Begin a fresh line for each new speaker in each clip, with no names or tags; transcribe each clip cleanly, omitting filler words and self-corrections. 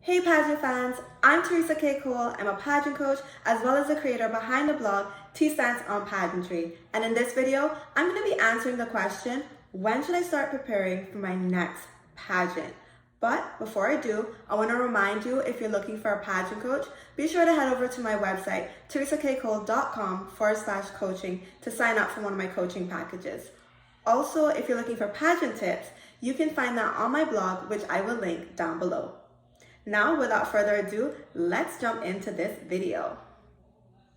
Hey pageant fans, I'm Theresa K. I'm a pageant coach as well as the creator behind the blog tstanceonpageantry. And in this video, I'm going to be answering the question, when should I start preparing for my next pageant? But before I do, I want to remind you, if you're looking for a pageant coach, be sure to head over to my website, theresakcole.com/coaching to sign up for one of my coaching packages. Also, if you're looking for pageant tips, you can find that on my blog, which I will link down below. Now, without further ado, let's jump into this video.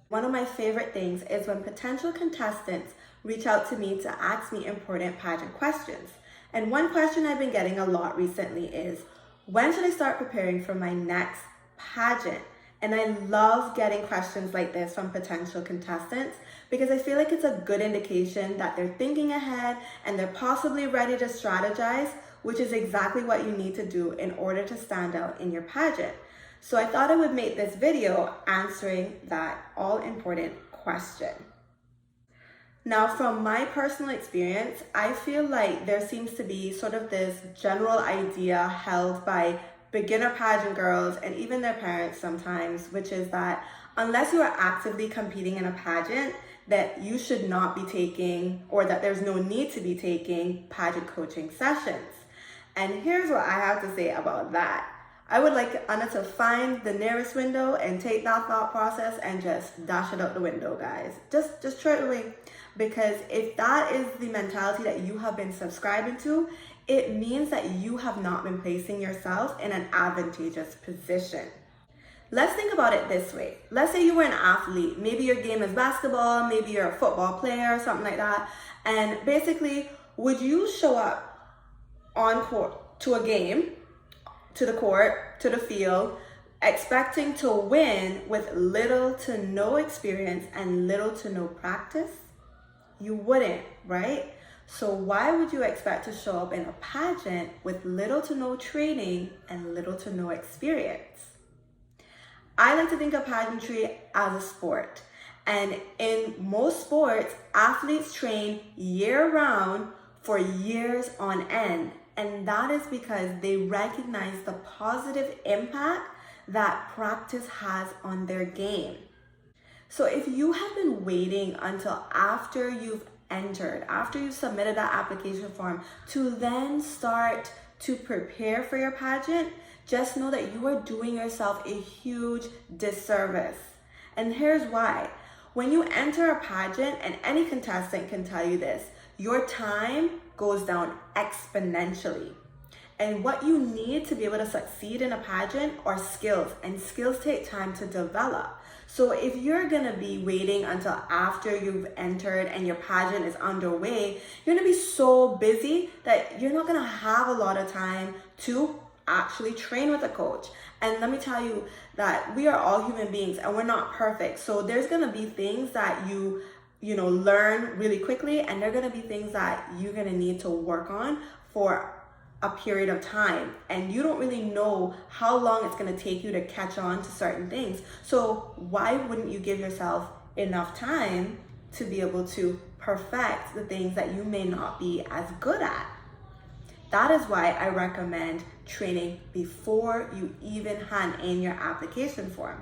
One of my favorite things is when potential contestants reach out to me to ask me important pageant questions. And one question I've been getting a lot recently is, when should I start preparing for my next pageant? And I love getting questions like this from potential contestants because I feel like it's a good indication that they're thinking ahead and they're possibly ready to strategize, which is exactly what you need to do in order to stand out in your pageant. So I thought I would make this video answering that all-important question. Now, from my personal experience, I feel like there seems to be sort of this general idea held by beginner pageant girls and even their parents sometimes, which is that unless you are actively competing in a pageant, that you should not be taking, or that there's no need to be taking, pageant coaching sessions. And here's what I have to say about that. I would like Anna to find the nearest window and take that thought process and just dash it out the window, guys. Just throw it away. Because if that is the mentality that you have been subscribing to, it means that you have not been placing yourself in an advantageous position. Let's think about it this way. Let's say you were an athlete. Maybe your game is basketball, maybe you're a football player or something like that. And basically, would you show up on court to a game, to the court, to the field, expecting to win with little to no experience and little to no practice? You wouldn't, right? So why would you expect to show up in a pageant with little to no training and little to no experience? I like to think of pageantry as a sport. And in most sports, athletes train year-round for years on end. And that is because they recognize the positive impact that practice has on their game. So if you have been waiting until after you've entered, after you've submitted that application form to then start to prepare for your pageant, just know that you are doing yourself a huge disservice. And here's why. When you enter a pageant, and any contestant can tell you this, your time goes down exponentially. And what you need to be able to succeed in a pageant are skills, and skills take time to develop. So if you're gonna be waiting until after you've entered and your pageant is underway, you're gonna be so busy that you're not gonna have a lot of time to actually train with a coach. And let me tell you that we are all human beings and we're not perfect. So there's gonna be things that you learn really quickly, and there are gonna be things that you're gonna need to work on for a period of time, and you don't really know how long it's going to take you to catch on to certain things. So why wouldn't you give yourself enough time to be able to perfect the things that you may not be as good at? That is why I recommend training before you even hand in your application form.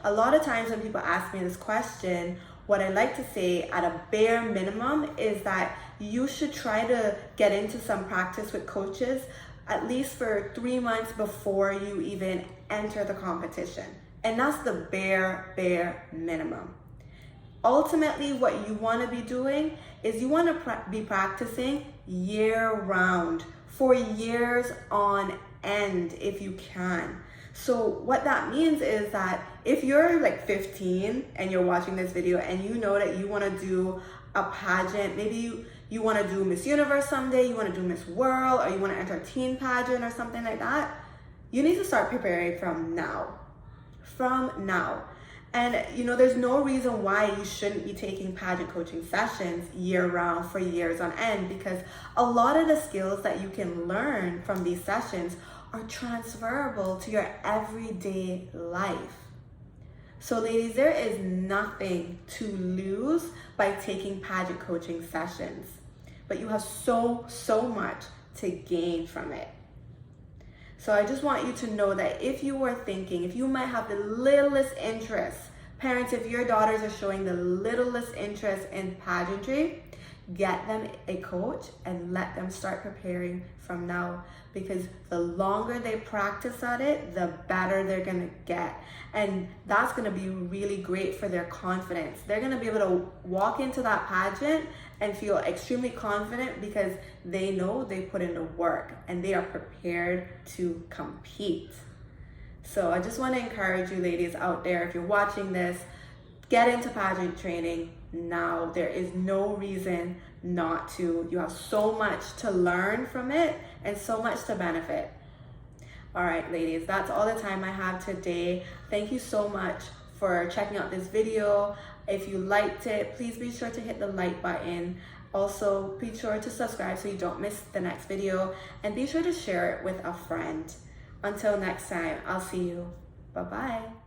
A lot of times when people ask me this question, what I like to say at a bare minimum is that you should try to get into some practice with coaches at least for 3 months before you even enter the competition. And that's the bare minimum. Ultimately, what you want to be doing is you want to be practicing year-round for years on end if you can. So what that means is that if you're like 15 and you're watching this video and you know that you want to do a pageant, maybe you want to do Miss Universe someday, you want to do Miss World, or you want to enter a teen pageant or something like that, you need to start preparing from now. And there's no reason why you shouldn't be taking pageant coaching sessions year-round for years on end, because a lot of the skills that you can learn from these sessions are transferable to your everyday life. So ladies, there is nothing to lose by taking pageant coaching sessions, but you have so much to gain from it. So I just want you to know that if you are thinking, if you might have the littlest interest, parents, if your daughters are showing the littlest interest in pageantry, get them a coach and let them start preparing from now, because the longer they practice at it, the better they're gonna get. And that's gonna be really great for their confidence. They're gonna be able to walk into that pageant and feel extremely confident because they know they put in the work and they are prepared to compete. So I just want to encourage you ladies out there, if you're watching this, get into pageant training now. There is no reason not to. You have so much to learn from it and so much to benefit. All right, ladies, that's all the time I have today. Thank you so much for checking out this video. If you liked it, please be sure to hit the like button. Also, be sure to subscribe so you don't miss the next video, and be sure to share it with a friend. Until next time, I'll see you. Bye-bye.